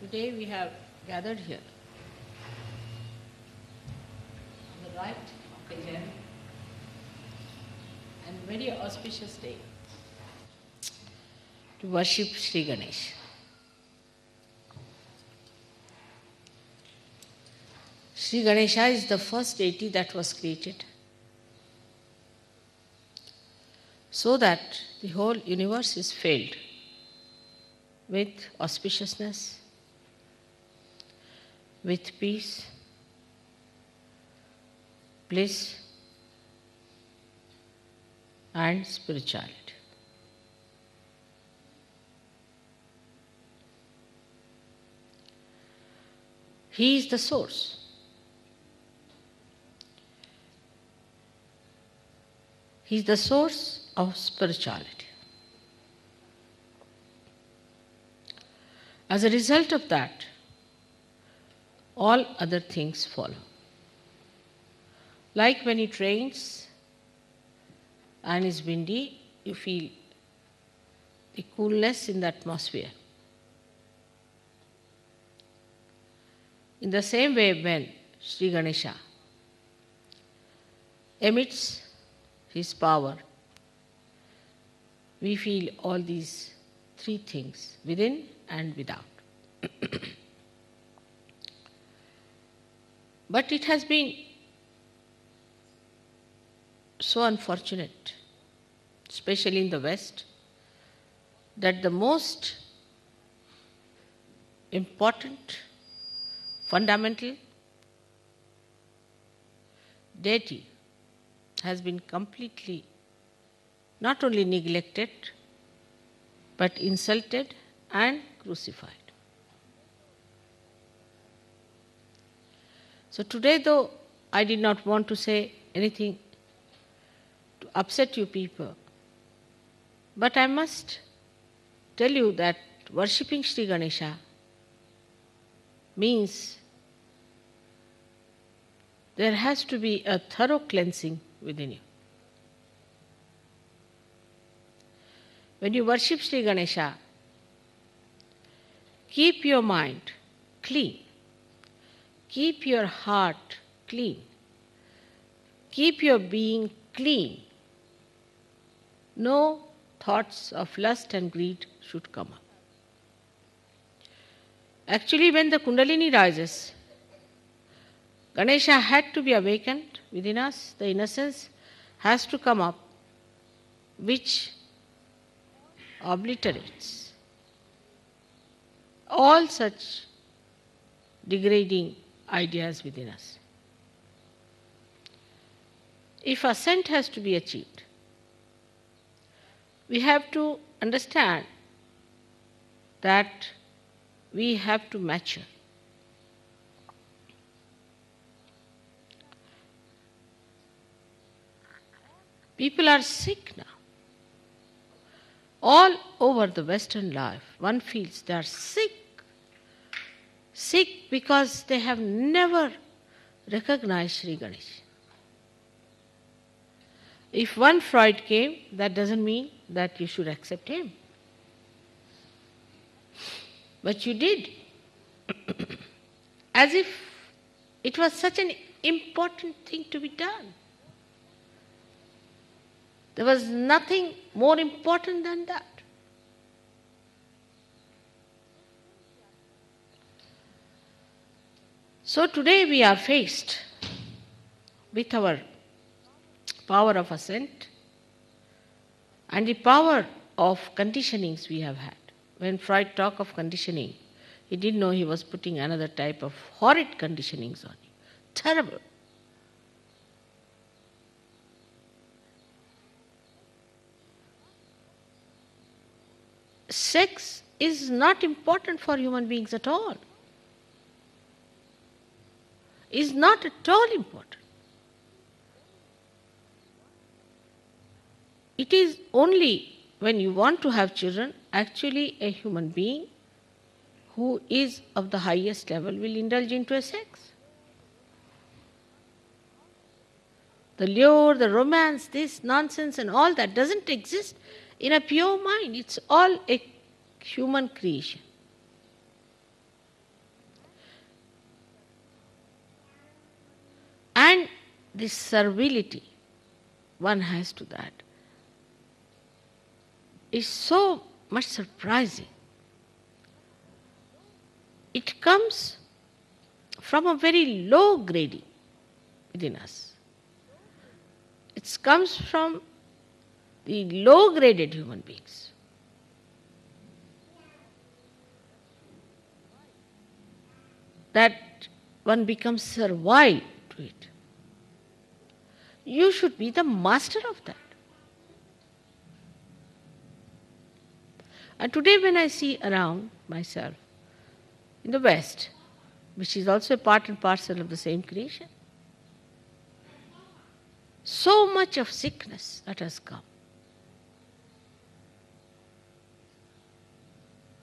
Today we have gathered here on the right of the year and very auspicious day to worship Sri Ganesh. Sri Ganesha is the first deity that was created so that the whole universe is filled with auspiciousness, with peace, bliss, and spirituality. He is the source. He is the source of spirituality. As a result of that, all other things follow. Like when it rains and is windy, you feel the coolness in the atmosphere. In the same way, when Sri Ganesha emits his power, we feel all these three things, within and without. But it has been so unfortunate, especially in the West, that the most important, fundamental deity has been completely not only neglected, but insulted and crucified. So today, though I did not want to say anything to upset you people, but I must tell you that worshipping Sri Ganesha means there has to be a thorough cleansing within you. When you worship Sri Ganesha, keep your mind clean. Keep your heart clean. Keep your being clean. No thoughts of lust and greed should come up. Actually, when the Kundalini rises, Ganesha had to be awakened within us. The innocence has to come up, which obliterates all such degrading ideas within us. If ascent has to be achieved, we have to understand that we have to mature. People are sick now. All over the Western life, one feels they are sick. Sick because they have never recognized Sri Ganesh. If one Freud came, that doesn't mean that you should accept him. But you did. As if it was such an important thing to be done. There was nothing more important than that. So today we are faced with our power of ascent and the power of conditionings we have had. When Freud talked of conditioning, he didn't know he was putting another type of horrid conditionings on you. Terrible. Sex is not important for human beings at all. Is not at all important. It is only when you want to have children, actually a human being who is of the highest level will indulge into a sex. The lure, the romance, this nonsense and all that doesn't exist in a pure mind. It's all a human creation. And this servility one has to that is so much surprising. It comes from a very low grading within us. It comes from the low graded human beings. That one becomes servile to it. You should be the master of that. And today when I see around myself in the West, which is also a part and parcel of the same creation, so much of sickness that has come.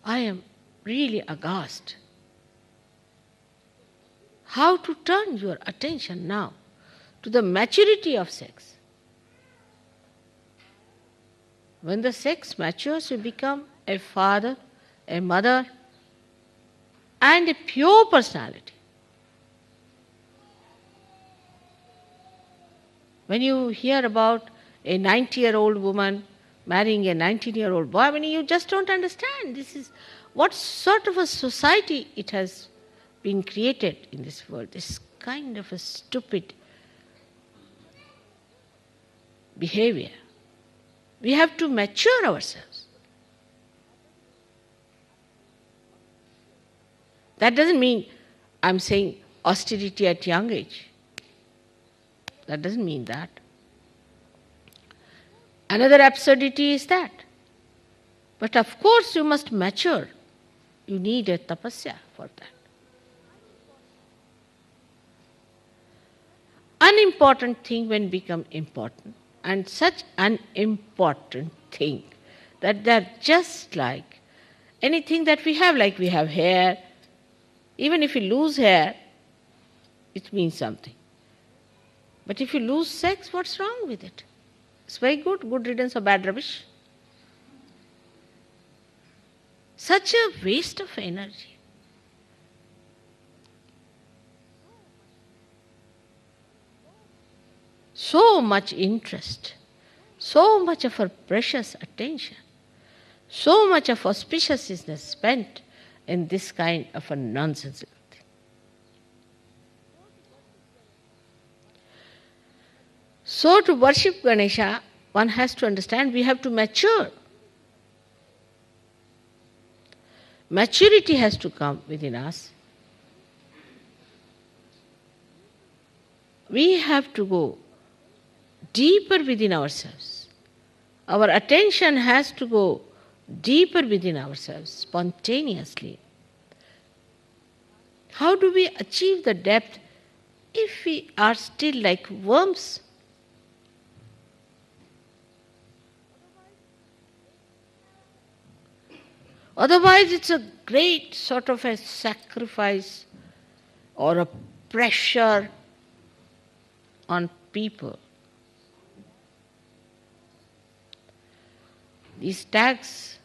I am really aghast. How to turn your attention now to the maturity of sex. When the sex matures, you become a father, a mother, and a pure personality. When you hear about a 90-year-old woman marrying a 19-year-old boy, I mean, you just don't understand. This is what sort of a society it has been created in this world. This kind of a stupid behavior. We have to mature ourselves. That doesn't mean I'm saying austerity at young age. That doesn't mean that. Another absurdity is that. But of course you must mature. You need a tapasya for that. Unimportant thing when become important, and such an important thing that they're just like anything that we have hair. Even if you lose hair, it means something. But if you lose sex, what's wrong with it? It's very good riddance of bad rubbish. Such a waste of energy. So much interest, so much of our precious attention, so much of auspiciousness spent in this kind of a nonsensical thing. So to worship Ganesha, one has to understand we have to mature. Maturity has to come within us. We have to go deeper within ourselves. Our attention has to go deeper within ourselves, spontaneously. How do we achieve the depth if we are still like worms? Otherwise, it's a great sort of a sacrifice or a pressure on people. These tags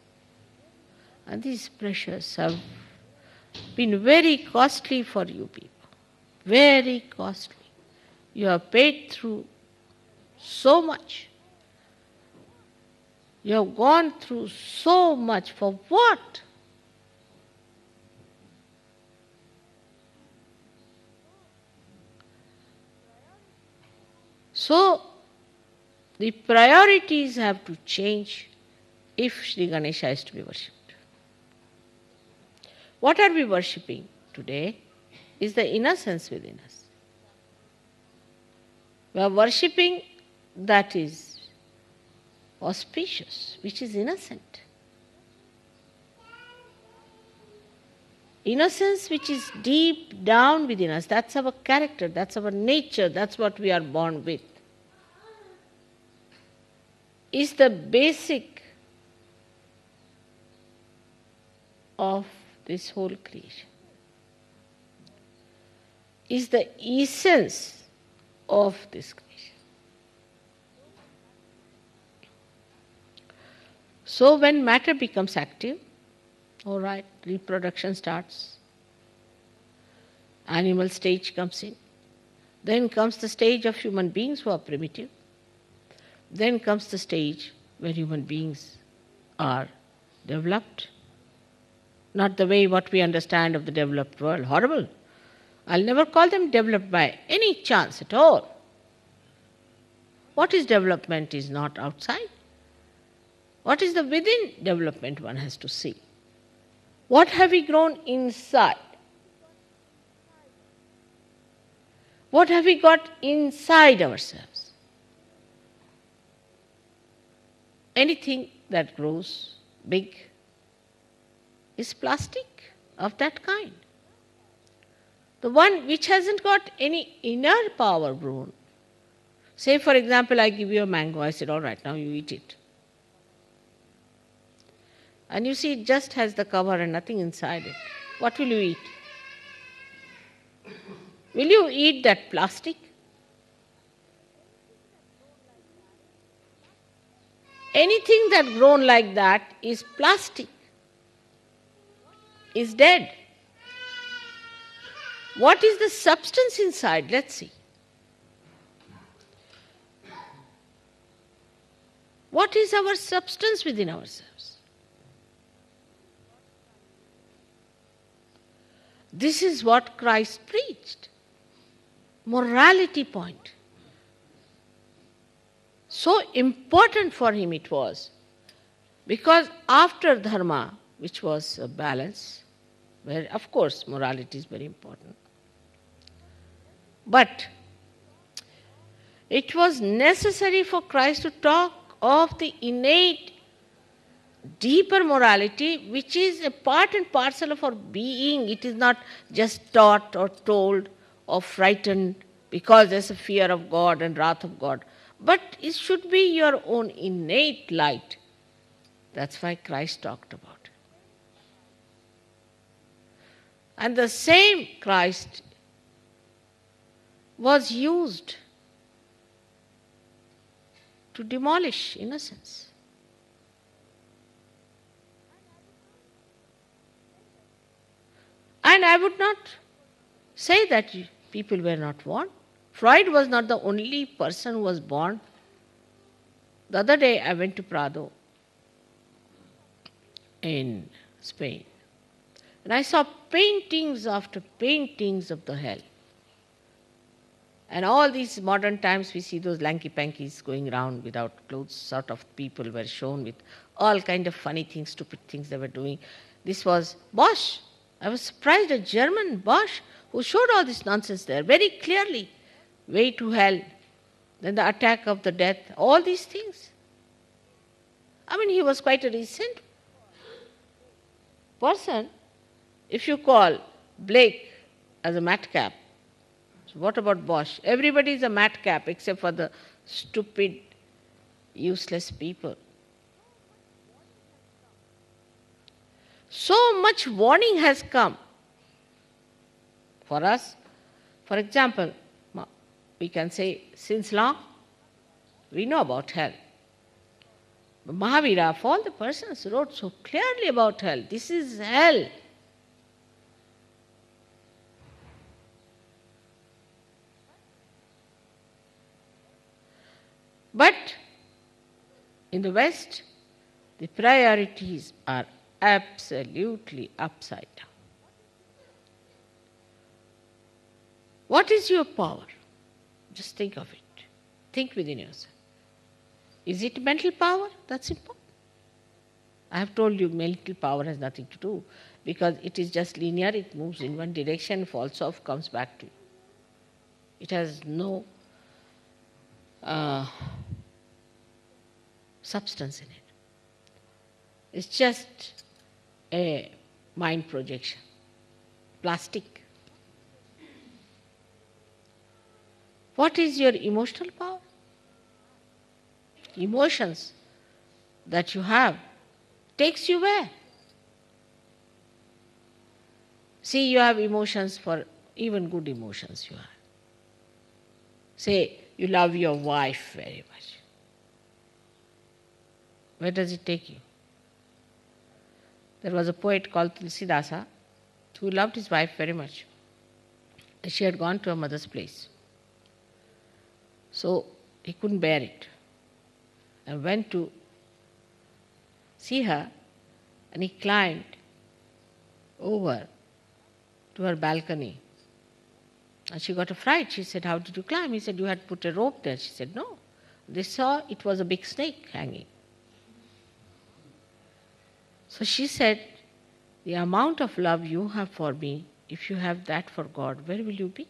and these pressures have been very costly for you people. Very costly. You have paid through so much. You have gone through so much for what? So, the priorities have to change if Sri Ganesha is to be worshipped. What are we worshipping today is the innocence within us. We are worshipping that is auspicious, which is innocent. Innocence which is deep down within us, that's our character, that's our nature, that's what we are born with, is the basic of this whole creation, is the essence of this creation. So when matter becomes active, all right, reproduction starts, animal stage comes in, Then comes the stage of human beings who are primitive. Then comes the stage where human beings are developed. Not the way what we understand of the developed world. Horrible. I'll never call them developed by any chance at all. What is development is not outside. What is the within development one has to see. What have we grown inside? What have we got inside ourselves? Anything that grows big is plastic of that kind. The one which hasn't got any inner power grown. Say, for example, I give you a mango. I said, all right, now you eat it. And you see, it just has the cover and nothing inside it. What will you eat? Will you eat that plastic? Anything that grown like that is plastic, is dead. What is the substance inside? Let's see. What is our substance within ourselves? This is what Christ preached. Morality point. So important for him it was. Because after dharma, which was a balance, where of course morality is very important, but it was necessary for Christ to talk of the innate, deeper morality, which is a part and parcel of our being. It is not just taught or told or frightened because there's a fear of God and wrath of God. But it should be your own innate light. That's why Christ talked about it. And the same Christ was used to demolish innocence. And I would not say that people were not born. Freud was not the only person who was born. The other day I went to Prado in Spain, and I saw paintings after paintings of the hell. And all these modern times we see those lanky-pankies going around without clothes, sort of people were shown with all kind of funny things, stupid things they were doing. This was Bosch. I was surprised, a German, Bosch, who showed all this nonsense there very clearly. Way to hell, then the attack of the death, all these things. I mean, he was quite a recent person. If you call Blake as a madcap, so what about Bosch? Everybody is a madcap except for the stupid, useless people. So much warning has come for us. For example, we can say, since long, we know about hell. Mahavira, of all the persons, wrote so clearly about hell. This is hell. But in the West, the priorities are absolutely upside down. What is your power? Just think of it. Think within yourself. Is it mental power? That's important. I have told you mental power has nothing to do because it is just linear, it moves in one direction, falls off, comes back to you. It has no substance in it. It's just a mind projection, plastic. What is your emotional power? Emotions that you have takes you where? See, you have emotions for even good emotions you have. Say, you love your wife very much. Where does it take you? There was a poet called Tulsidasa who loved his wife very much. She had gone to her mother's place. So he couldn't bear it and went to see her, and he climbed over to her balcony. And she got a fright. She said, "How did you climb?" He said, "You had put a rope there." She said, "No." They saw it was a big snake hanging. So she said, "The amount of love you have for me, if you have that for God, where will you be?"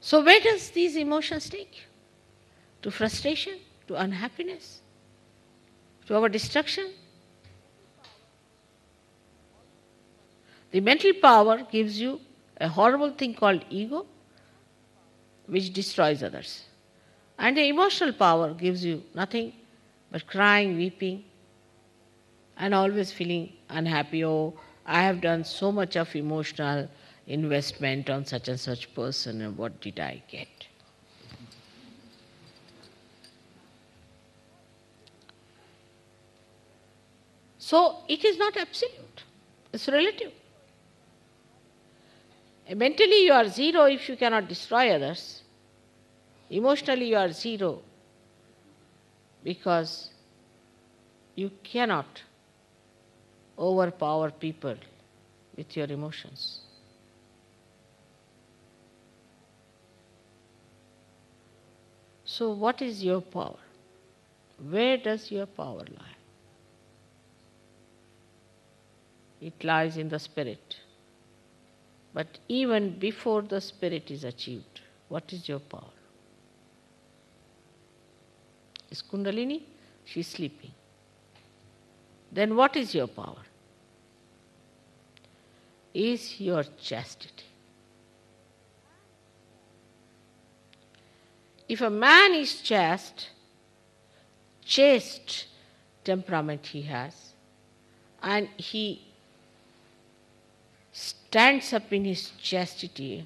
So where does these emotions take you? To frustration, to unhappiness, to our destruction? The mental power gives you a horrible thing called ego, which destroys others. And the emotional power gives you nothing but crying, weeping, and always feeling unhappy. Oh, I have done so much of emotional investment on such and such person, and what did I get? So it is not absolute, it's relative. Mentally you are zero if you cannot destroy others. Emotionally you are zero because you cannot overpower people with your emotions. So what is your power? Where does your power lie? It lies in the spirit. But even before the spirit is achieved, what is your power? Is Kundalini? She is sleeping. Then what is your power? Is your chastity. If a man is chaste temperament he has, and he stands up in his chastity,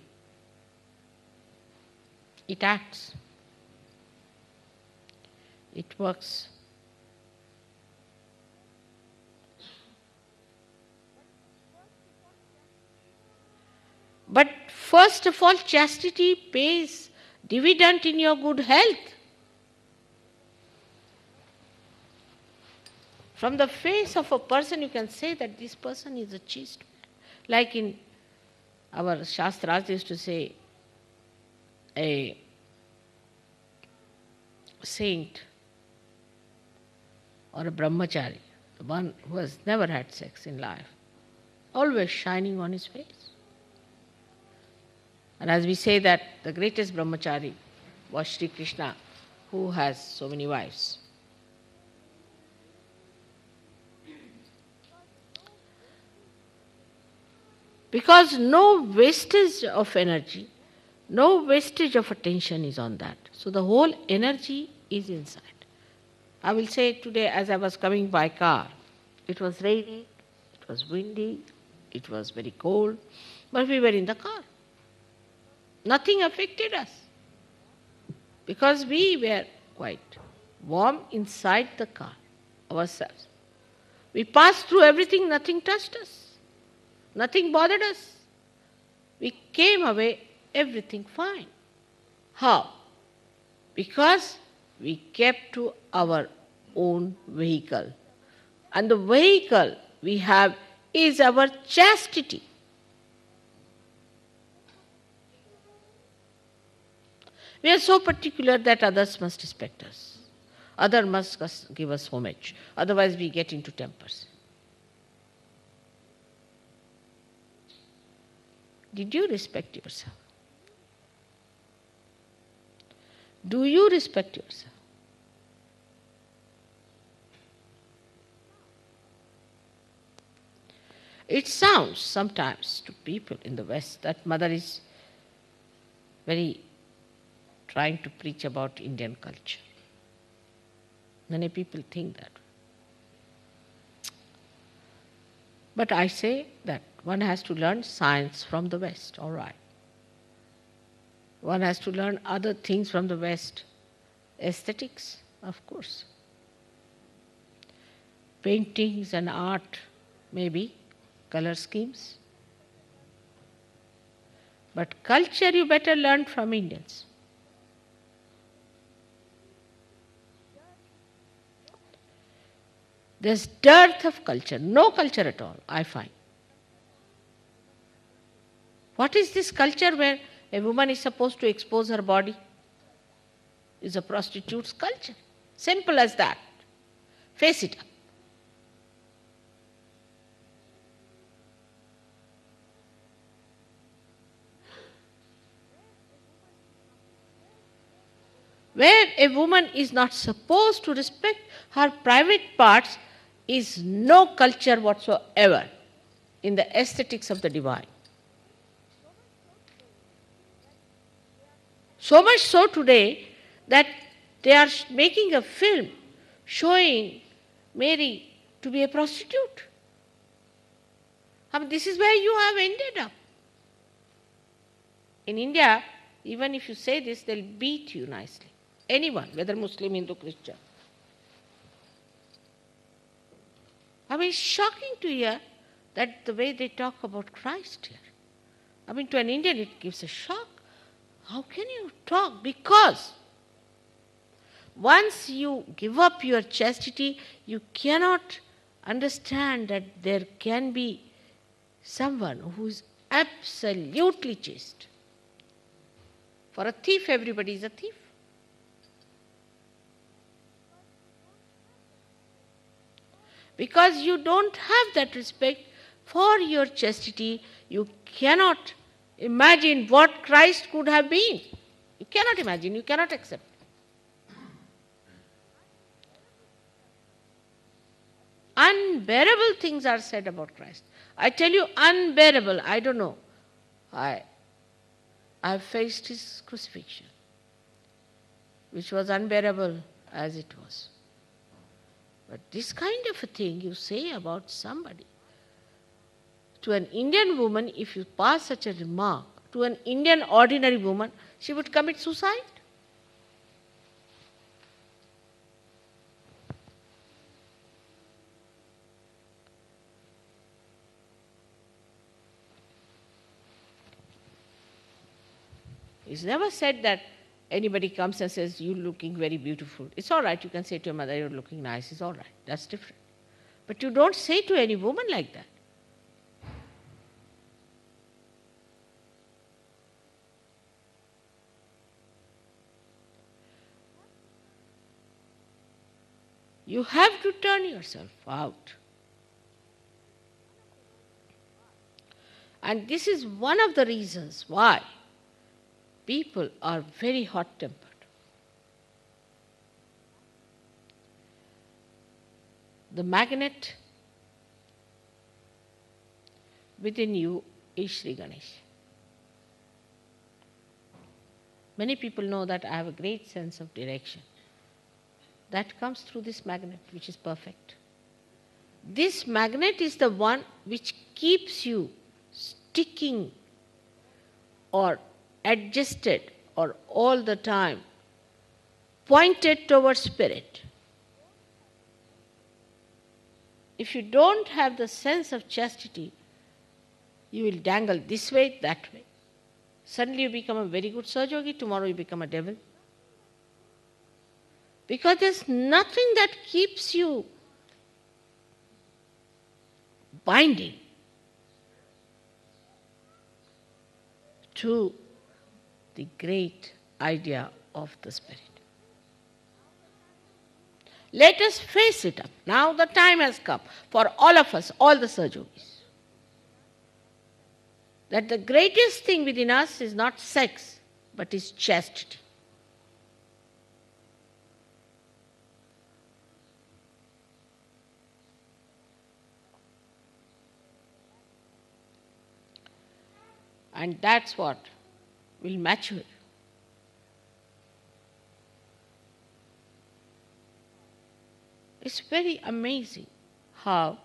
it acts. It works. But first of all, chastity pays dividend in your good health. From the face of a person, you can say that this person is a chaste man. Like in our Shastras, they used to say, a saint or a brahmachari, the one who has never had sex in life, always shining on his face. And as we say that the greatest brahmachari was Sri Krishna, who has so many wives. Because no wastage of energy, no wastage of attention is on that. So the whole energy is inside. I will say today as I was coming by car, it was raining, it was windy, it was very cold, but we were in the car. Nothing affected us because we were quite warm inside the car ourselves. We passed through everything, nothing touched us. Nothing bothered us. We came away, everything fine. How? Because we kept to our own vehicle. And the vehicle we have is our chastity. We are so particular that others must respect us. Others must give us homage. Otherwise we get into tempers. Did you respect yourself? Do you respect yourself? It sounds sometimes to people in the West that Mother is very trying to preach about Indian culture. Many people think that. But I say that one has to learn science from the West, all right. One has to learn other things from the West. Aesthetics, of course. Paintings and art, maybe. Color schemes. But culture you better learn from Indians. There's dearth of culture, no culture at all, I find. What is this culture where a woman is supposed to expose her body? Is a prostitute's culture. Simple as that. Face it up. Where a woman is not supposed to respect her private parts is no culture whatsoever in the aesthetics of the divine. So much so today that they are making a film showing Mary to be a prostitute. I mean, this is where you have ended up. In India, even if you say this, they'll beat you nicely. Anyone, whether Muslim, Hindu, Christian. I mean, it's shocking to hear that the way they talk about Christ here. I mean, to an Indian it gives a shock. How can you talk? Because once you give up your chastity, you cannot understand that there can be someone who is absolutely chaste. For a thief, everybody is a thief. Because you don't have that respect for your chastity, you cannot imagine what Christ could have been. You cannot imagine, you cannot accept. Unbearable things are said about Christ. I tell you, unbearable. I don't know. I faced his crucifixion, which was unbearable as it was. But this kind of a thing you say about somebody, to an Indian woman, if you pass such a remark, to an Indian ordinary woman, she would commit suicide. It's never said that anybody comes and says, you're looking very beautiful. It's all right, you can say to your mother, you're looking nice, it's all right, that's different. But you don't say to any woman like that. You have to turn yourself out. And this is one of the reasons why people are very hot-tempered. The magnet within you is Sri Ganesh. Many people know that I have a great sense of direction. That comes through this magnet, which is perfect. This magnet is the one which keeps you sticking or adjusted or all the time pointed towards spirit. If you don't have the sense of chastity, you will dangle this way, that way. Suddenly you become a very good Sahaja-yogi, tomorrow you become a devil. Because there's nothing that keeps you binding to the great idea of the Spirit. Let us face it up. Now the time has come for all of us, all the Sahaja-yogis, that the greatest thing within us is not sex, but is chastity. And that's what will mature. It's very amazing how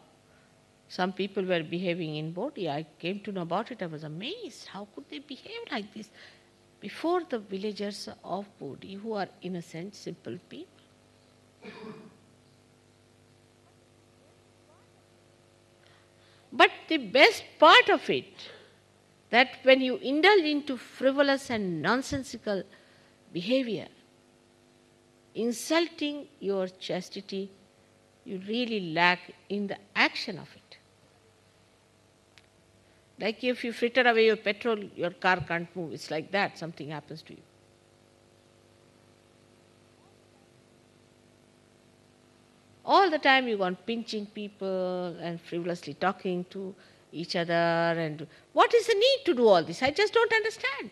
some people were behaving in Bodhi. I came to know about it, I was amazed. How could they behave like this before the villagers of Bodhi, who are innocent, simple people? But the best part of it that when you indulge into frivolous and nonsensical behavior, insulting your chastity, you really lack in the action of it. Like if you fritter away your petrol, your car can't move. It's like that, something happens to you. All the time you go on pinching people and frivolously talking to each other. And what is the need to do all this? I just don't understand.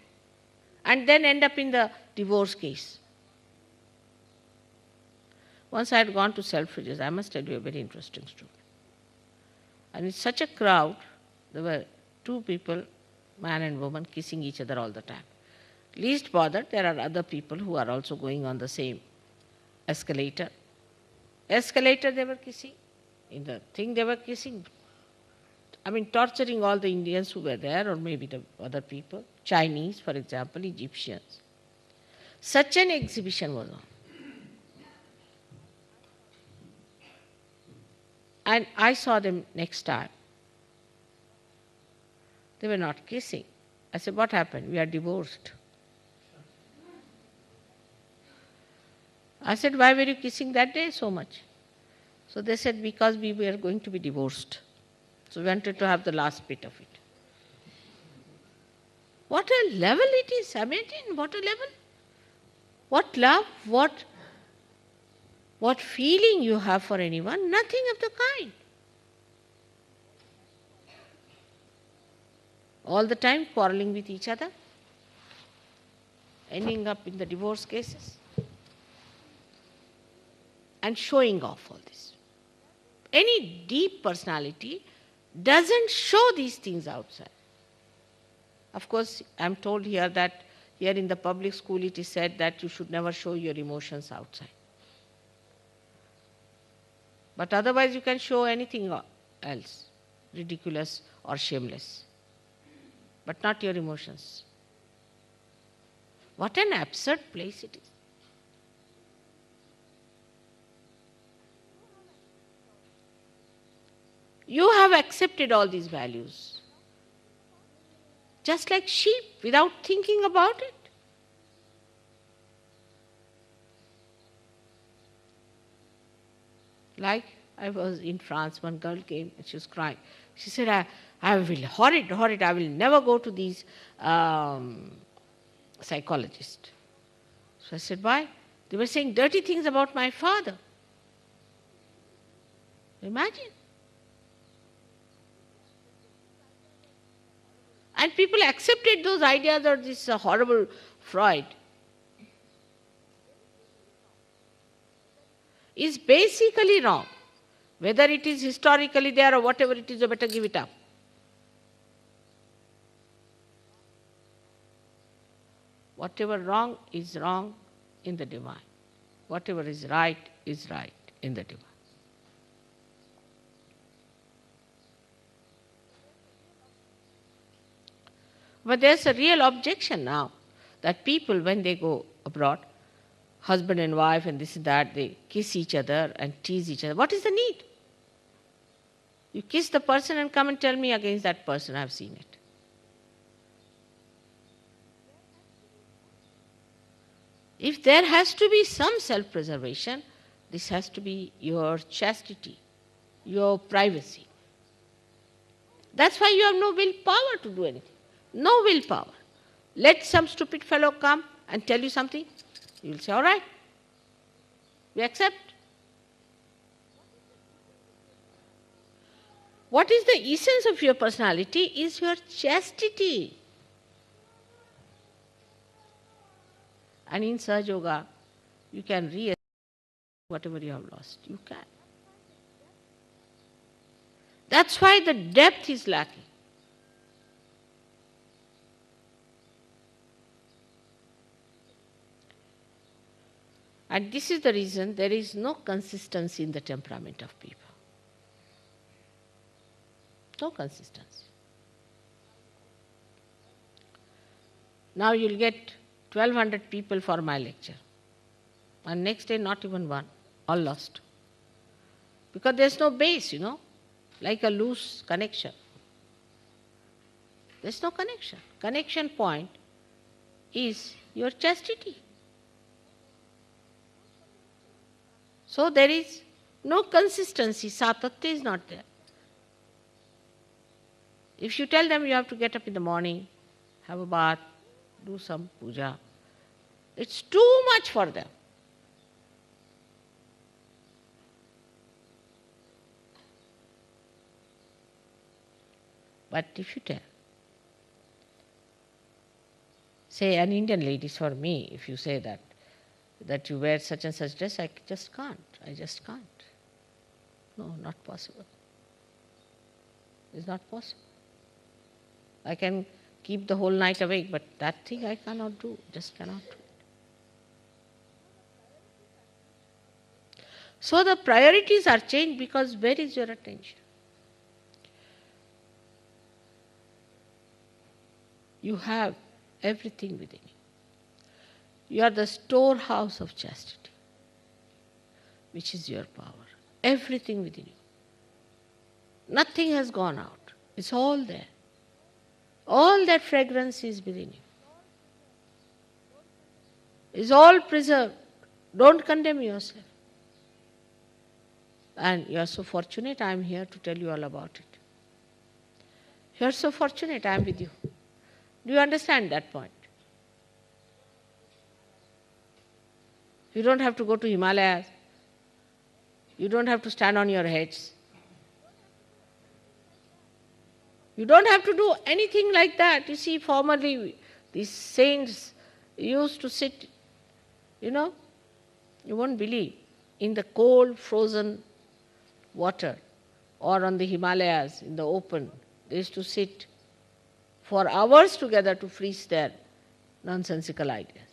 And then end up in the divorce case. Once I had gone to Selfridges, I must tell you a very interesting story. And in such a crowd, there were two people, man and woman, kissing each other all the time. Least bothered, there are other people who are also going on the same escalator. Escalator they were kissing, in the thing they were kissing. I mean, torturing all the Indians who were there, or maybe the other people, Chinese, for example, Egyptians. Such an exhibition was on. And I saw them next time. They were not kissing. I said, what happened? We are divorced. I said, why were you kissing that day so much? So they said, because we were going to be divorced. So we wanted to have the last bit of it. What a level it is. Imagine, what a level. What love, what feeling you have for anyone? Nothing of the kind. All the time quarreling with each other, ending up in the divorce cases, and showing off all this. Any deep personality doesn't show these things outside. Of course, I'm told here that here in the public school it is said that you should never show your emotions outside. But otherwise you can show anything else, ridiculous or shameless, but not your emotions. What an absurd place it is. You have accepted all these values, just like sheep, without thinking about it. Like I was in France, one girl came and she was crying. She said, I will, horrid, I will never go to these psychologists. So I said, why? They were saying dirty things about my father. Imagine. And people accepted those ideas of this horrible Freud. Is basically wrong. Whether it is historically there or whatever it is, you better give it up. Whatever wrong is wrong in the divine. Whatever is right in the divine. But there's a real objection now that people, when they go abroad, husband and wife and this and that, they kiss each other and tease each other. What is the need? You kiss the person and come and tell me against that person. I've seen it. If there has to be some self-preservation, this has to be your chastity, your privacy. That's why you have no willpower to do anything. No willpower. Let some stupid fellow come and tell you something. You will say, all right, we accept. What is the essence of your personality is your chastity. And in Sahaja Yoga, you can reestablish whatever you have lost. You can. That's why the depth is lacking. And this is the reason there is no consistency in the temperament of people. No consistency. Now you'll get 1,200 people for my lecture. And next day not even one. All lost. Because there's no base, like a loose connection. There's no connection. Connection point is your chastity. So there is no consistency. Satatya is not there. If you tell them you have to get up in the morning, have a bath, do some puja, it's too much for them. But if you tell, say an Indian lady, for me, if you say that you wear such and such dress, I just can't. No, not possible. It's not possible. I can keep the whole night awake, but that thing I cannot do, just cannot do. So the priorities are changed because where is your attention? You have everything within you. You are the storehouse of chastity, which is your power. Everything within you. Nothing has gone out. It's all there. All that fragrance is within you. It's all preserved. Don't condemn yourself. And you are so fortunate, I am here to tell you all about it. You are so fortunate, I am with you. Do you understand that point? You don't have to go to Himalayas. You don't have to stand on your heads. You don't have to do anything like that. You see, formerly these saints used to sit, you won't believe, in the cold, frozen water or on the Himalayas in the open. They used to sit for hours together to freeze their nonsensical ideas.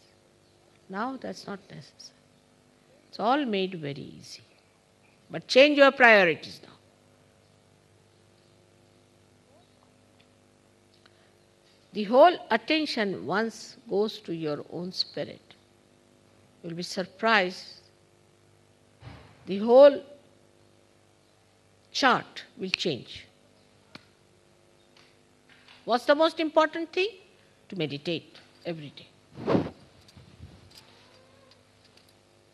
Now that's not necessary. It's all made very easy. But change your priorities now. The whole attention once goes to your own spirit. You'll be surprised. The whole chart will change. What's the most important thing? To meditate every day.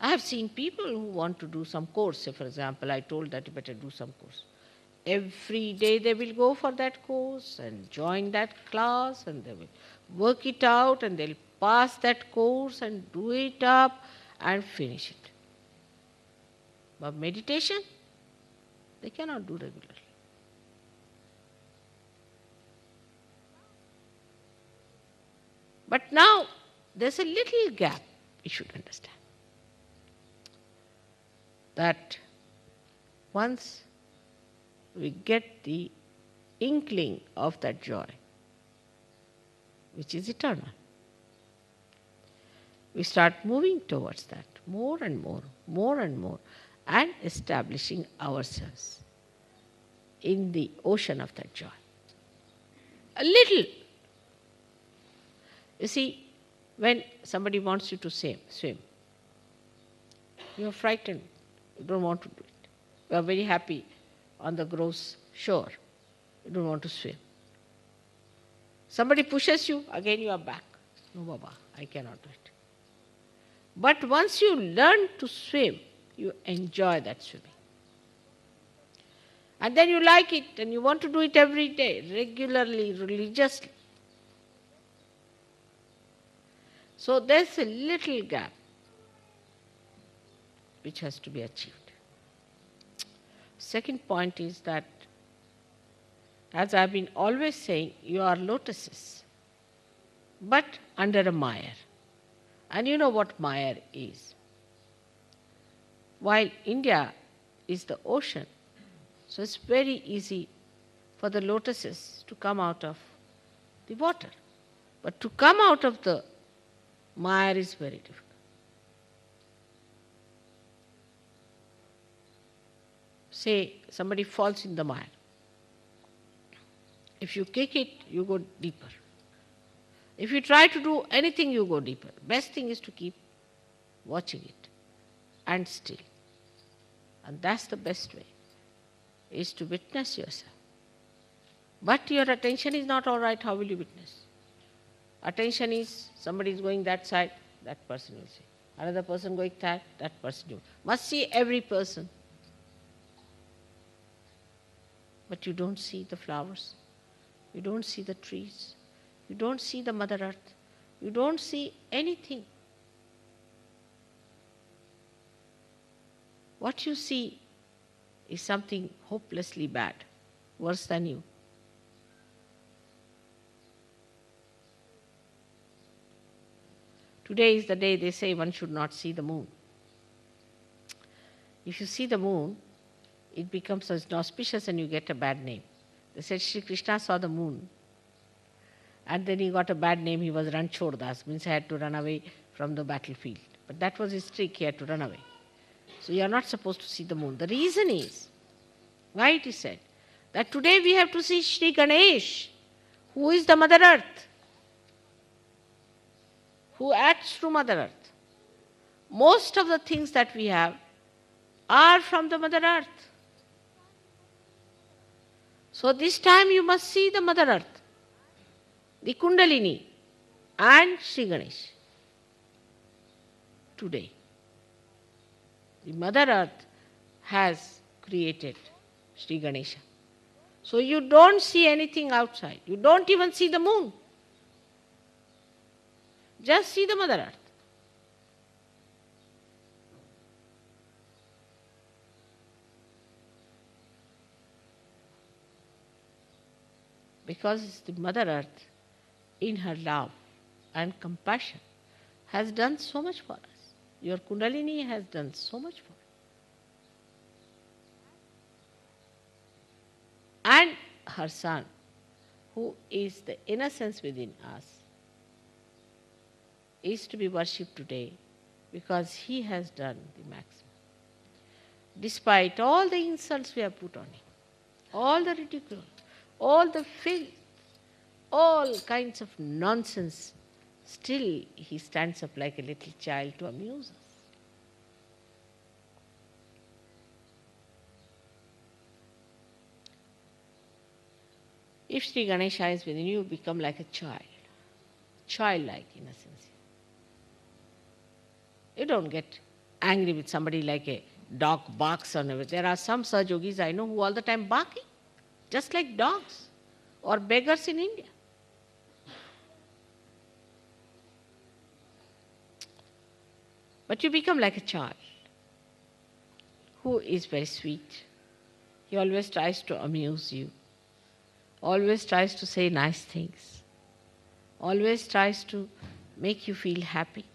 I have seen people who want to do some course. Say, for example, I told that you better do some course. Every day they will go for that course and join that class and they will work it out and they'll pass that course and do it up and finish it. But meditation, they cannot do regularly. But now there's a little gap we should understand. That once we get the inkling of that joy, which is eternal, we start moving towards that more and more, and establishing ourselves in the ocean of that joy. A little. You see, when somebody wants you to swim, you are frightened. You don't want to do it. You are very happy on the gross shore. You don't want to swim. Somebody pushes you, again you are back. No, Baba, I cannot do it. But once you learn to swim, you enjoy that swimming. And then you like it and you want to do it every day, regularly, religiously. So there's a little gap which has to be achieved. Second point is that, as I've been always saying, you are lotuses, but under a mire. And you know what mire is. While India is the ocean, so it's very easy for the lotuses to come out of the water. But to come out of the mire is very difficult. Say somebody falls in the mire. If you kick it, you go deeper. If you try to do anything, you go deeper. Best thing is to keep watching it and still. And that's the best way, is to witness yourself. But your attention is not all right, how will you witness? Attention is somebody is going that side, that person will see. Another person going that person will. Must see every person. But you don't see the flowers. You don't see the trees. You don't see the Mother Earth. You don't see anything. What you see is something hopelessly bad, worse than you. Today is the day they say one should not see the moon. If you see the moon, it becomes auspicious and you get a bad name. They said Sri Krishna saw the moon and then he got a bad name, he was Ranchordas, means he had to run away from the battlefield. But that was his trick, he had to run away. So you are not supposed to see the moon. The reason is, why it is said, that today we have to see Sri Ganesh, who is the Mother Earth, who acts through Mother Earth. Most of the things that we have are from the Mother Earth. So this time you must see the Mother Earth, the Kundalini and Sri Ganesh. Today, the Mother Earth has created Sri Ganesha. So you don't see anything outside. You don't even see the moon. Just see the Mother Earth. Because the Mother Earth, in her love and compassion, has done so much for us. Your Kundalini has done so much for us. And her son, who is the innocence within us, is to be worshipped today because he has done the maximum. Despite all the insults we have put on him, all the ridicule, all the filth, all kinds of nonsense, still he stands up like a little child to amuse us. If Sri Ganesha is within you, become like a child, childlike innocence. You don't get angry with somebody like a dog barks on everything. There are some Saj Yogis I know who all the time barking, just like dogs or beggars in India. But you become like a child who is very sweet. He always tries to amuse you, always tries to say nice things, always tries to make you feel happy.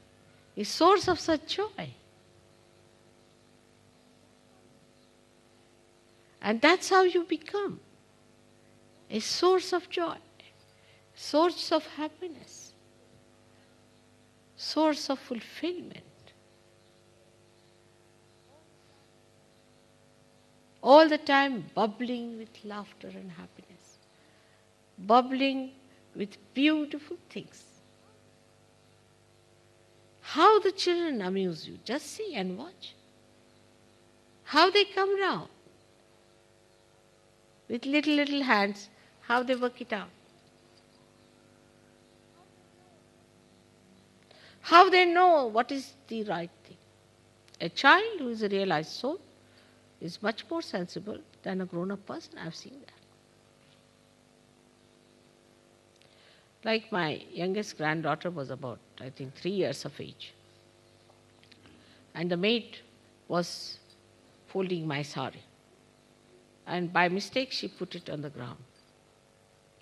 A source of such joy. And that's how you become a source of joy, source of happiness, source of fulfillment. All the time bubbling with laughter and happiness, bubbling with beautiful things. How the children amuse you, just see and watch. How they come round with little hands, how they work it out. How they know what is the right thing. A child who is a realized soul is much more sensible than a grown-up person. I've seen that. Like my youngest granddaughter was about, I think, 3 years of age. And the maid was folding my sari. And by mistake, she put it on the ground.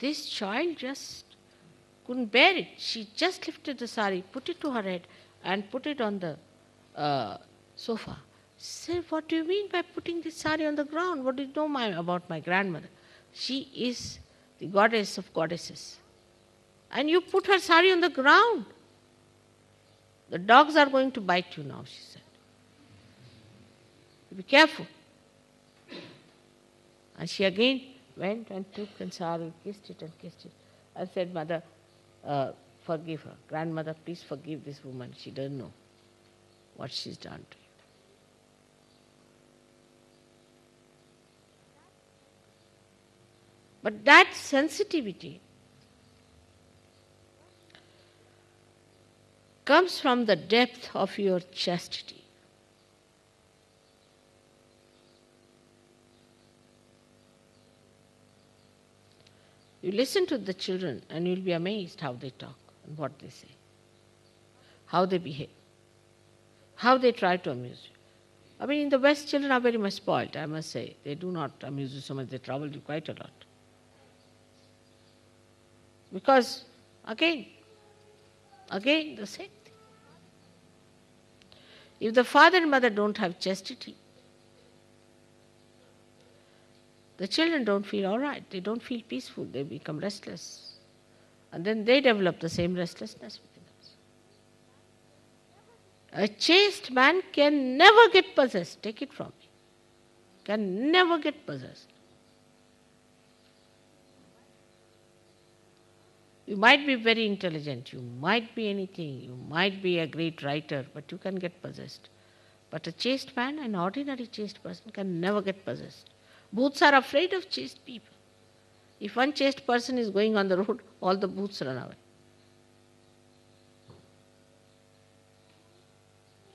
This child just couldn't bear it. She just lifted the sari, put it to her head, and put it on the sofa. She said, "What do you mean by putting this sari on the ground? What do you know about my grandmother? She is the goddess of goddesses. And you put her sari on the ground. The dogs are going to bite you now," she said. "Be careful." And she again went and took and sari, kissed it, and said, "Mother, forgive her. Grandmother, please forgive this woman. She doesn't know what she's done to you." But that sensitivity comes from the depth of your chastity. You listen to the children and you'll be amazed how they talk and what they say, how they behave, how they try to amuse you. I mean, in the West, children are very much spoiled, I must say. They do not amuse you so much, they trouble you quite a lot. Because, again, the same thing. If the father and mother don't have chastity, the children don't feel all right, they don't feel peaceful, they become restless. And then they develop the same restlessness within us. A chaste man can never get possessed, take it from me. Can never get possessed. You might be very intelligent, you might be anything, you might be a great writer, but you can get possessed. But a chaste man, an ordinary chaste person, can never get possessed. Bhoots are afraid of chaste people. If one chaste person is going on the road, all the bhoots run away.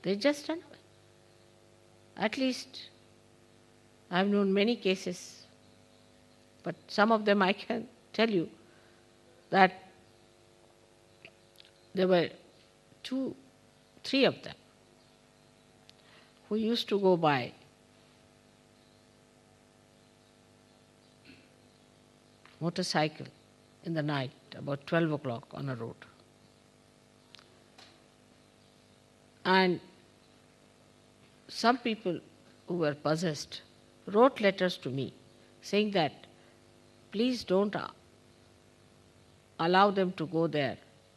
They just run away. At least I have known many cases, but some of them I can tell you that there were 2, 3 of them who used to go by motorcycle in the night about 12 o'clock on a road. And some people who were possessed wrote letters to me saying that please don't allow them to go there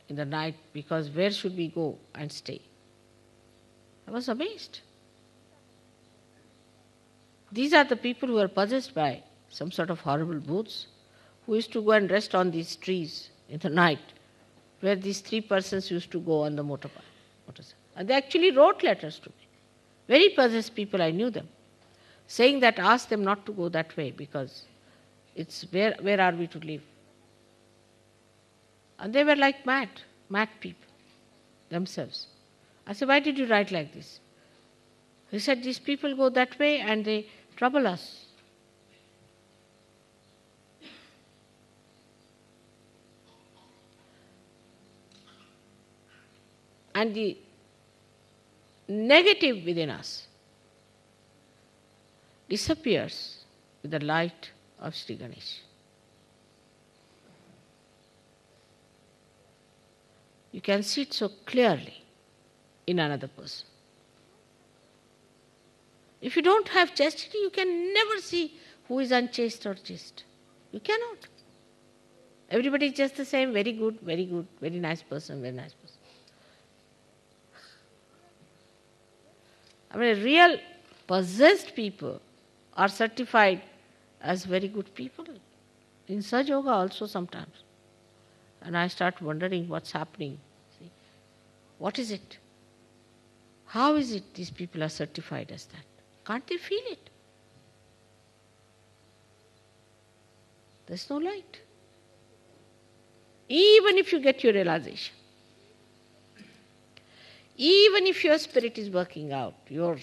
in the night, because where should we go and stay? I was amazed. These are the people who are possessed by some sort of horrible bhoots, who used to go and rest on these trees in the night, where these 3 persons used to go on the motorcycle. And they actually wrote letters to me. Very possessed people, I knew them, saying that ask them not to go that way, because it's where are we to live? And they were like mad people themselves. I said, why did you write like this? He said, these people go that way and they trouble us. And the negative within us disappears with the light of Sri Ganesh. You can see it so clearly in another person. If you don't have chastity, you can never see who is unchaste or chaste. You cannot. Everybody is just the same, very good, very nice person, very nice person. I mean, real possessed people are certified as very good people. In Sahaja Yoga also sometimes. And I start wondering what's happening. See, what is it? How is it these people are certified as that? Can't they feel it? There's no light. Even if you get your realization, even if your spirit is working out, your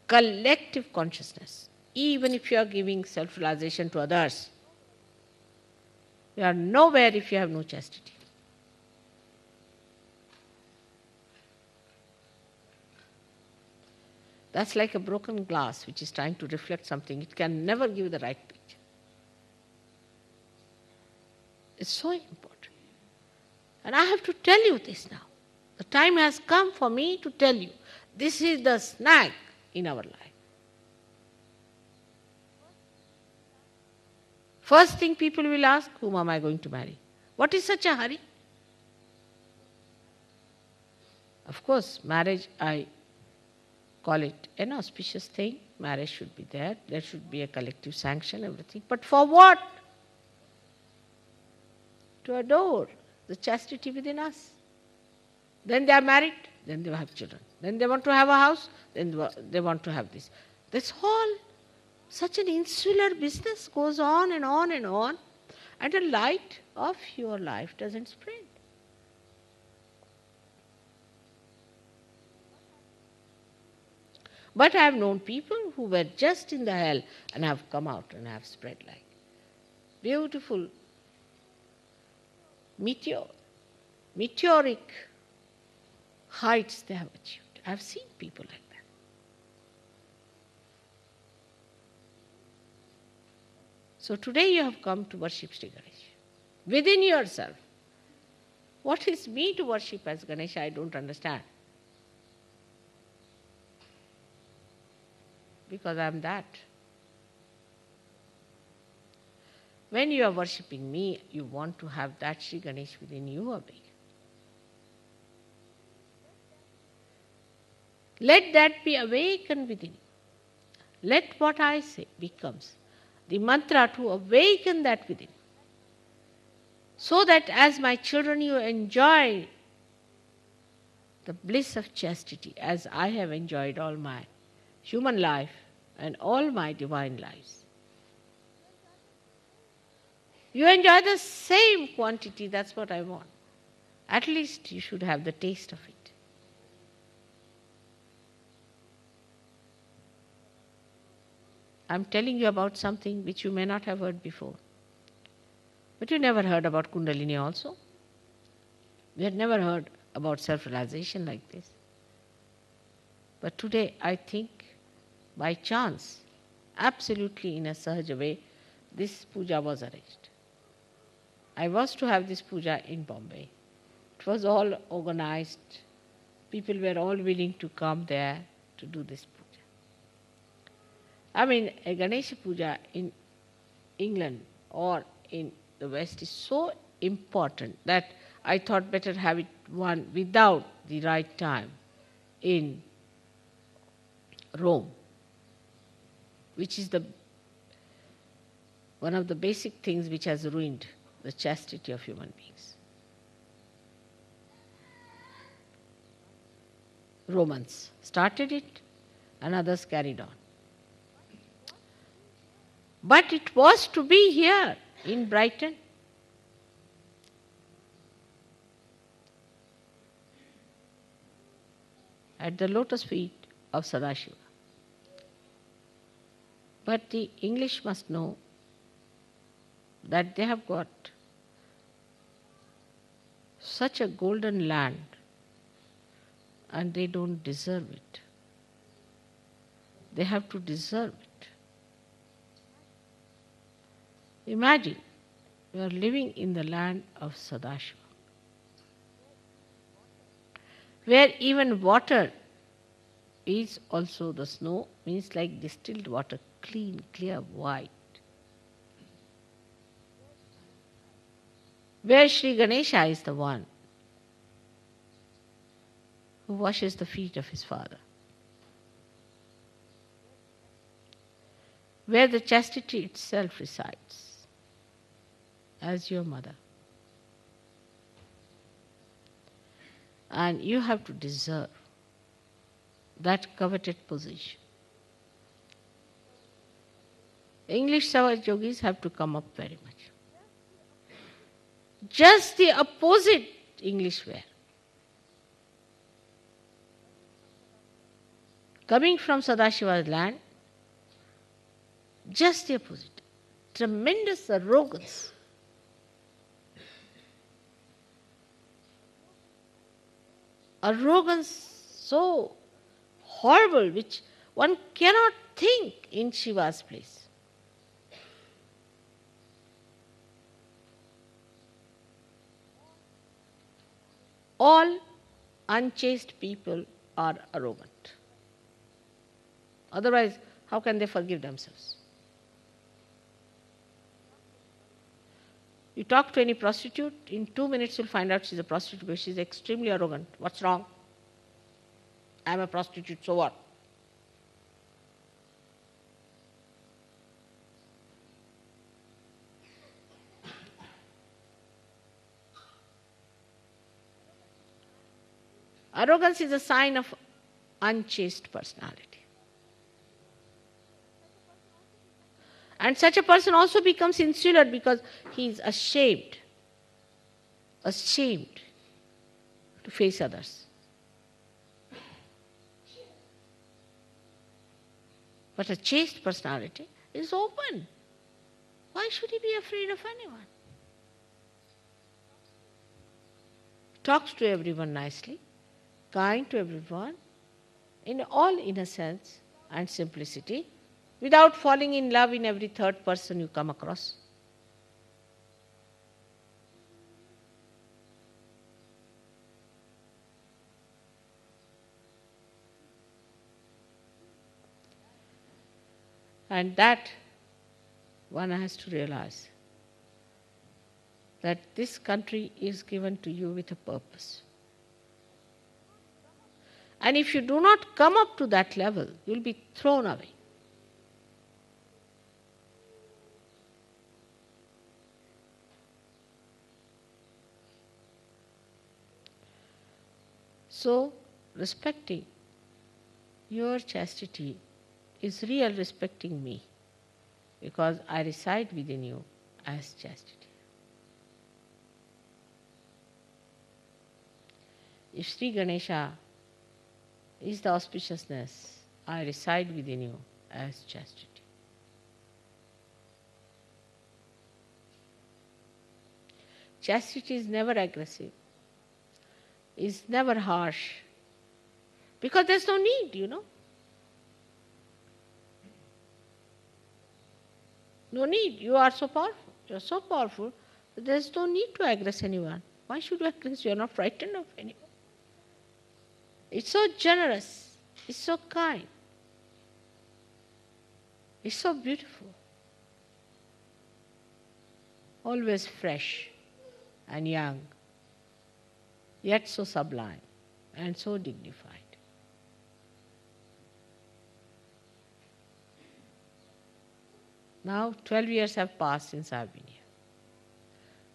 collective consciousness, even if you are giving self-realization to others, you are nowhere if you have no chastity. That's like a broken glass which is trying to reflect something. It can never give the right picture. It's so important. And I have to tell you this now. The time has come for me to tell you, this is the snag in our life. First thing people will ask, whom am I going to marry? What is such a hurry? Of course, marriage, I call it an auspicious thing. Marriage should be there. There should be a collective sanction, everything. But for what? To adore the chastity within us. Then they are married, then they have children. Then they want to have a house, then they want to have this. This whole, such an insular business goes on and on and on. and the light of your life doesn't spread. But I have known people who were just in the hell and have come out and have spread light. Beautiful meteoric heights they have achieved. I have seen people like that. So today you have come to worship Sri Ganesha. Within yourself. What is me to worship as Ganesha? I don't understand. Because I am that. When you are worshipping me, you want to have that Sri Ganesh within you awake. Let that be awakened within you. Let what I say becomes the mantra to awaken that within. So that as my children you enjoy the bliss of chastity as I have enjoyed all my human life and all my divine lives. You enjoy the same quantity, that's what I want. At least you should have the taste of it. I'm telling you about something which you may not have heard before. But you never heard about Kundalini also. We had never heard about self-realization like this. But today I think by chance, absolutely in a Sahaja way, this puja was arranged. I was to have this puja in Bombay. It was all organized. People were all willing to come there to do this puja. I mean, a Ganesha puja in England or in the West is so important that I thought better have it one without the right time in Rome, which is one of the basic things which has ruined the chastity of human beings. Romans started it and others carried on. But it was to be here in Brighton. At the lotus feet of Sadashiva. But the English must know that they have got such a golden land and they don't deserve it. They have to deserve it. Imagine you are living in the land of Sadashiva, where even water is also the snow, means like distilled water, clean, clear, white. Where Sri Ganesha is the one who washes the feet of his father. Where the chastity itself resides as your mother. And you have to deserve that coveted position. English Savage yogis have to come up very much. Just the opposite English wear. Coming from Sadashiva's land, just the opposite. Tremendous arrogance. Arrogance so horrible, which one cannot think in Shiva's place. All unchaste people are arrogant. Otherwise, how can they forgive themselves? You talk to any prostitute, in 2 minutes you'll find out she's a prostitute because she's extremely arrogant. What's wrong? I'm a prostitute, so what? Arrogance is a sign of unchaste personality. And such a person also becomes insular because he is ashamed to face others. But a chaste personality is open. Why should he be afraid of anyone? Talks to everyone nicely, kind to everyone, in all innocence and simplicity, without falling in love in every third person you come across. And that one has to realize that this country is given to you with a purpose. And if you do not come up to that level, you'll be thrown away. So, respecting your chastity is real respecting me, because I reside within you as chastity. If Sri Ganesha is the auspiciousness, I reside within you as chastity. Chastity is never aggressive, is never harsh, because there's no need, No need. You are so powerful. You are so powerful that there's no need to aggress anyone. Why should you aggress? You are not frightened of anyone. It's so generous. It's so kind. It's so beautiful. Always fresh and young, yet so sublime and so dignified. Now 12 years have passed since I've been here.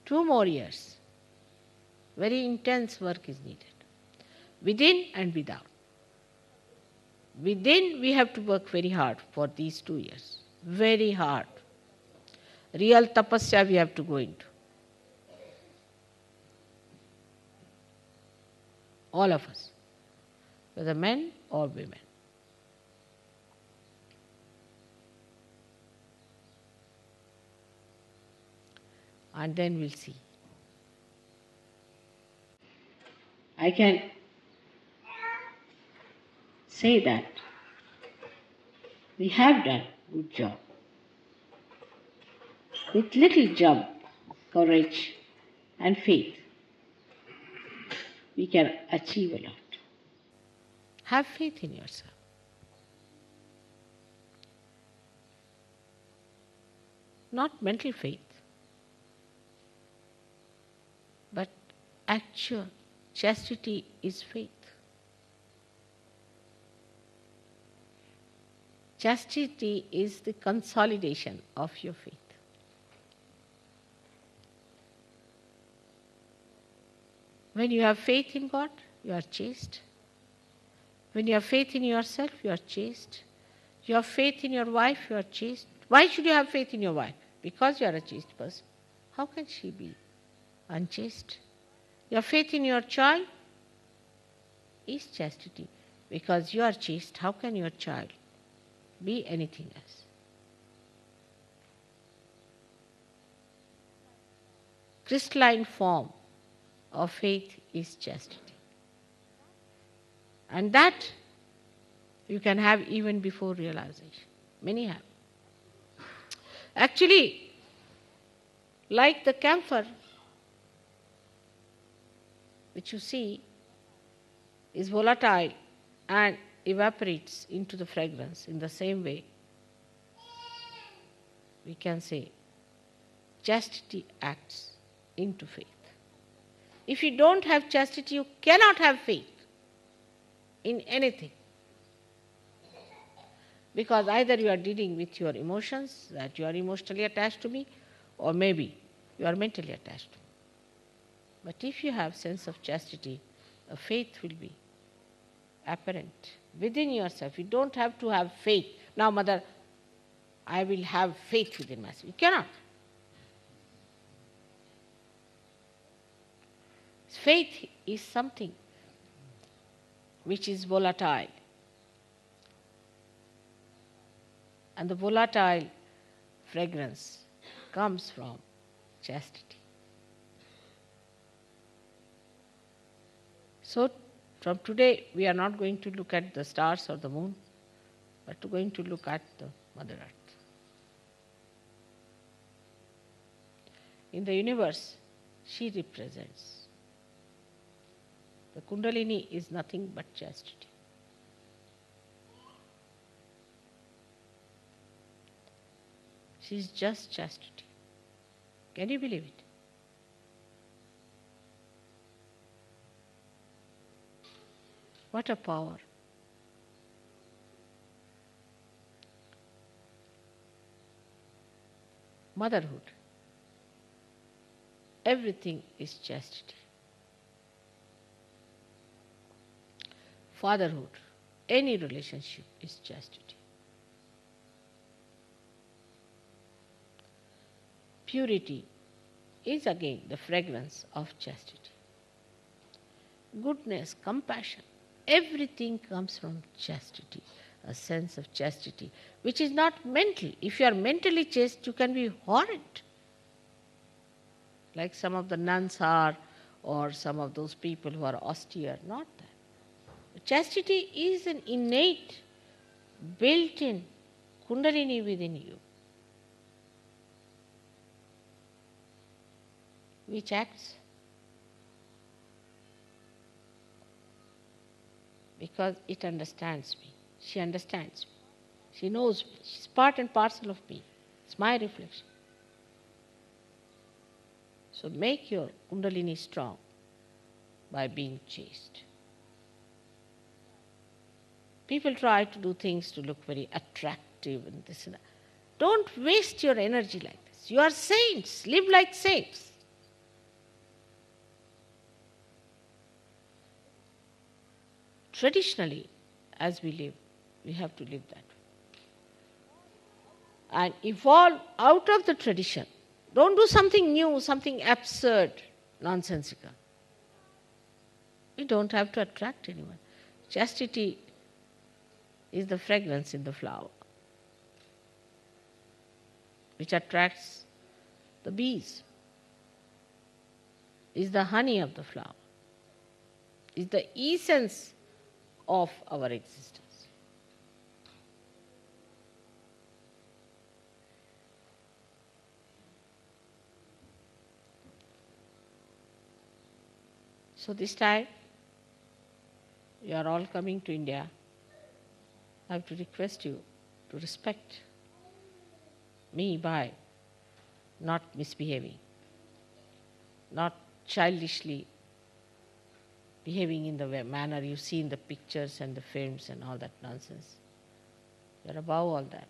2 more years. Very intense work is needed, within and without. Within, we have to work very hard for these 2 years. Very hard. Real tapasya we have to go into. All of us, whether men or women. And then we'll see. I can say that we have done a good job. With little jump, courage and faith, we can achieve a lot. Have faith in yourself. Not mental faith, but actual chastity is faith. Chastity is the consolidation of your faith. When you have faith in God, you are chaste. When you have faith in yourself, you are chaste. You have faith in your wife, you are chaste. Why should you have faith in your wife? Because you are a chaste person. How can she be unchaste? Your faith in your child is chastity. Because you are chaste, how can your child be anything else? Crystalline form of faith is chastity. And that you can have even before realization. Many have. Actually, like the camphor, which you see is volatile and evaporates into the fragrance, in the same way, we can say chastity acts into faith. If you don't have chastity, you cannot have faith in anything. Because either you are dealing with your emotions, that you are emotionally attached to me, or maybe you are mentally attached to me. But if you have sense of chastity, a faith will be apparent within yourself. You don't have to have faith. Now, Mother, I will have faith within myself. You cannot. Faith is something which is volatile. And the volatile fragrance comes from chastity. So, from today, we are not going to look at the stars or the moon, but going to look at the Mother Earth. In the universe, she represents. The Kundalini is nothing but chastity. She is just chastity. Can you believe it? What a power. Motherhood. Everything is chastity. Fatherhood. Any relationship is chastity. Purity is again the fragrance of chastity. Goodness, compassion, everything comes from chastity, a sense of chastity, which is not mental. If you are mentally chaste, you can be horrid, like some of the nuns are, or some of those people who are austere. Not that. Chastity is an innate, built-in Kundalini within you, which acts because it understands me. She understands me. She knows me. She's part and parcel of me. It's my reflection. So make your Kundalini strong by being chaste. People try to do things to look very attractive and this and that. Don't waste your energy like this. You are saints. Live like saints. Traditionally, as we live, we have to live that way. And evolve out of the tradition. Don't do something new, something absurd, nonsensical. We don't have to attract anyone. Chastity is the fragrance in the flower, which attracts the bees, is the honey of the flower, is the essence of our existence. So this time, you are all coming to India. I have to request you to respect me by not misbehaving, not childishly behaving in the manner you see in the pictures and the films and all that nonsense. You are above all that.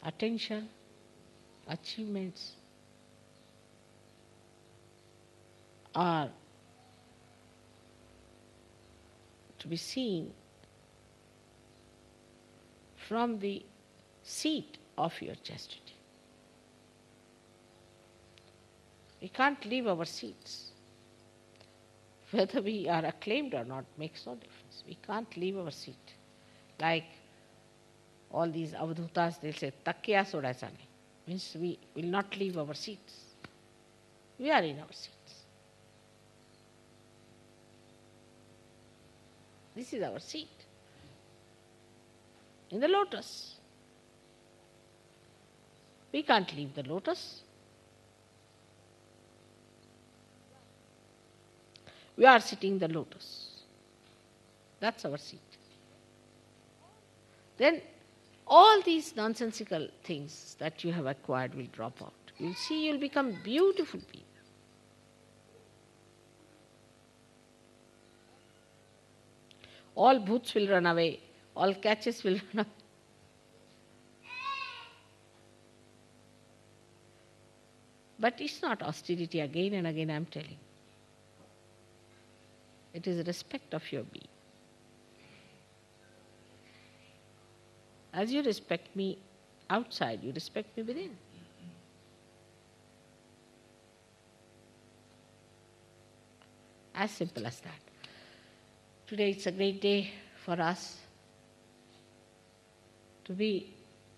Attention, achievements are to be seen from the seat of your chastity. We can't leave our seats. Whether we are acclaimed or not makes no difference. We can't leave our seat. Like all these avadhutas, they'll say, takya sodaisa nahi. Means we will not leave our seats. We are in our seats. This is our seat. In the lotus. We can't leave the lotus. We are sitting in the lotus. That's our seat. Then all these nonsensical things that you have acquired will drop out. You'll see you'll become beautiful people. All bhoots will run away. All catches will run away. But it's not austerity again and again, I'm telling. It is respect of your being. As you respect me outside, you respect me within. As simple as that. Today it's a great day for us to be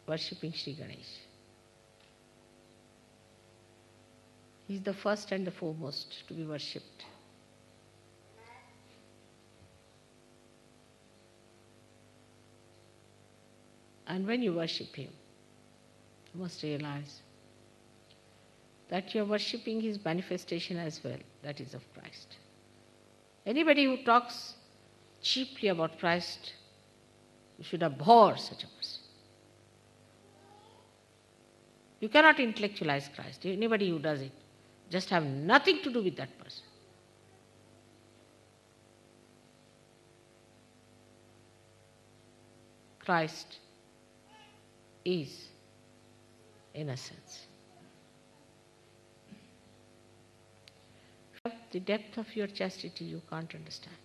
worshipping Sri Ganesh. He is the first and the foremost to be worshipped. And when you worship him, you must realize that you are worshipping his manifestation as well, that is of Christ. Anybody who talks cheaply about Christ, you should abhor such a person. You cannot intellectualize Christ. Anybody who does it just have nothing to do with that person. Christ is innocence. The depth of your chastity you can't understand.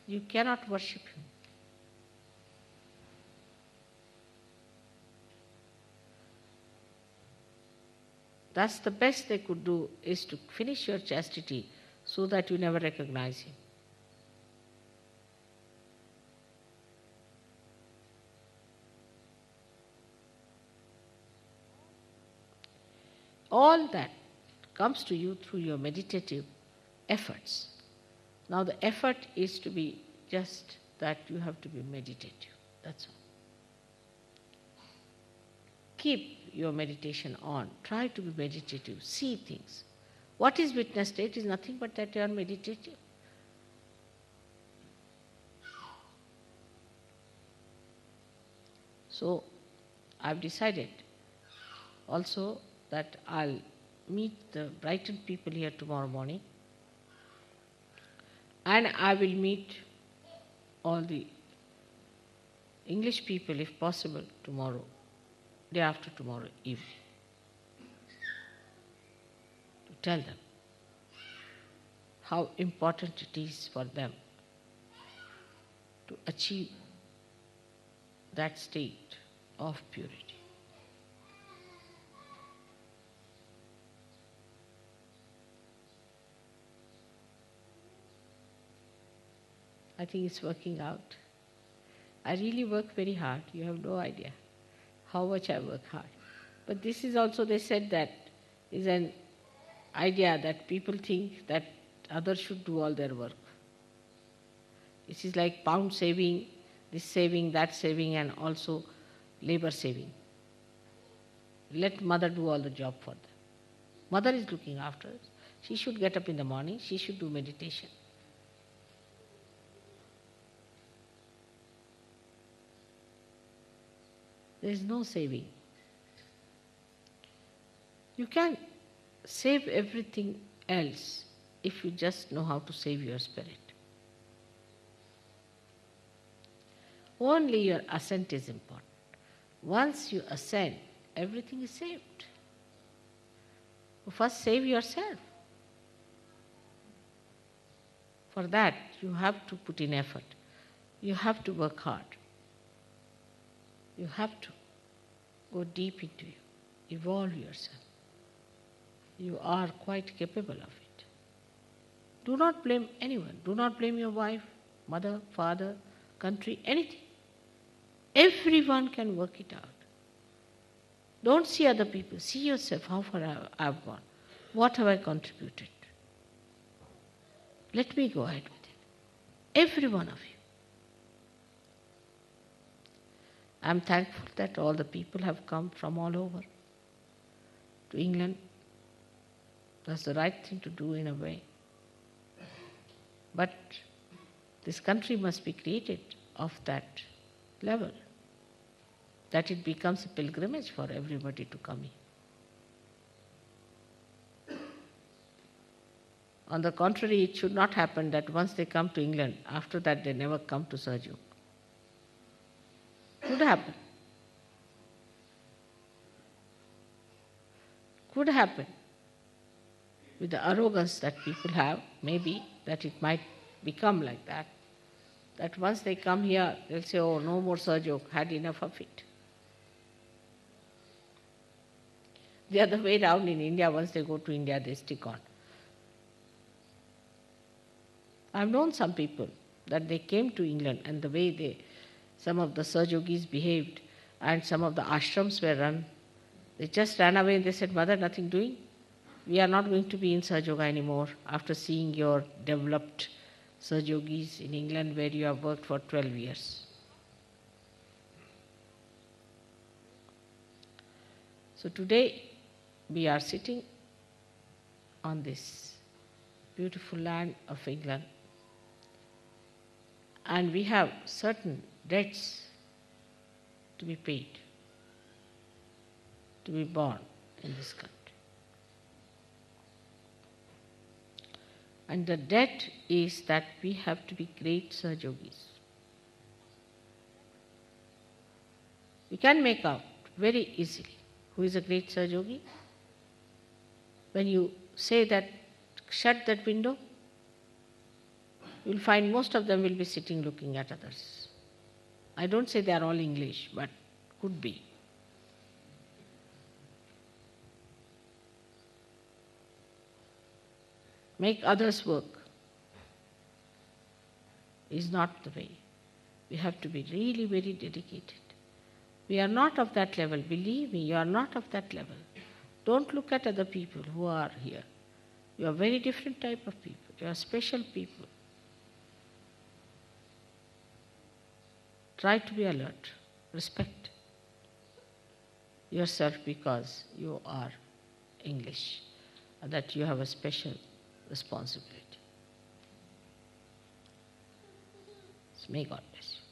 You cannot worship him. Thus the best they could do is to finish your chastity so that you never recognize him. All that comes to you through your meditative efforts. Now the effort is to be just that you have to be meditative. That's all. Keep your meditation on. Try to be meditative. See things. What is witness state is nothing but that you are meditative. So I've decided also that I'll meet the Brighton people here tomorrow morning, and I will meet all the English people, if possible, tomorrow, day after tomorrow evening, to tell them how important it is for them to achieve that state of purity. I think it's working out. I really work very hard. You have no idea how much I work hard. But this is also, they said that is an idea that people think that others should do all their work. This is like pound saving, this saving, that saving, and also labor saving. Let mother do all the job for them. Mother is looking after us. She should get up in the morning, she should do meditation. There is no saving. You can save everything else if you just know how to save your spirit. Only your ascent is important. Once you ascend, everything is saved. First save yourself. For that, you have to put in effort. You have to work hard. You have to go deep into you, evolve yourself. You are quite capable of it. Do not blame anyone. Do not blame your wife, mother, father, country, anything. Everyone can work it out. Don't see other people. See yourself, how far I have gone. What have I contributed? Let me go ahead with it. Every one of you. I'm thankful that all the people have come from all over to England. That's the right thing to do in a way. But this country must be created of that level, that it becomes a pilgrimage for everybody to come here. On the contrary, it should not happen that once they come to England, after that they never come to Sergipe. Could happen. Could happen. With the arrogance that people have, maybe that it might become like that. That once they come here, they'll say, oh, no more surgery, had enough of it. The other way around in India, once they go to India, they stick on. I've known some people that they came to England and the way some of the Sahajogis behaved and some of the ashrams were run, they just ran away and they said, Mother, nothing doing. We are not going to be in Sahaja anymore after seeing your developed Sahajogis in England where you have worked for 12 years. So today we are sitting on this beautiful land of England and we have certain debts to be paid, to be born in this country. And the debt is that we have to be great Sahajogis. We can make out very easily who is a great Sahajogi. When you say that, shut that window, you will find most of them will be sitting looking at others. I don't say they are all English, but could be. Make others work is not the way. We have to be really very dedicated. We are not of that level. Believe me, you are not of that level. Don't look at other people who are here. You are very different type of people. You are special people. Try to be alert. Respect yourself because you are English and that you have a special responsibility. So may God bless you.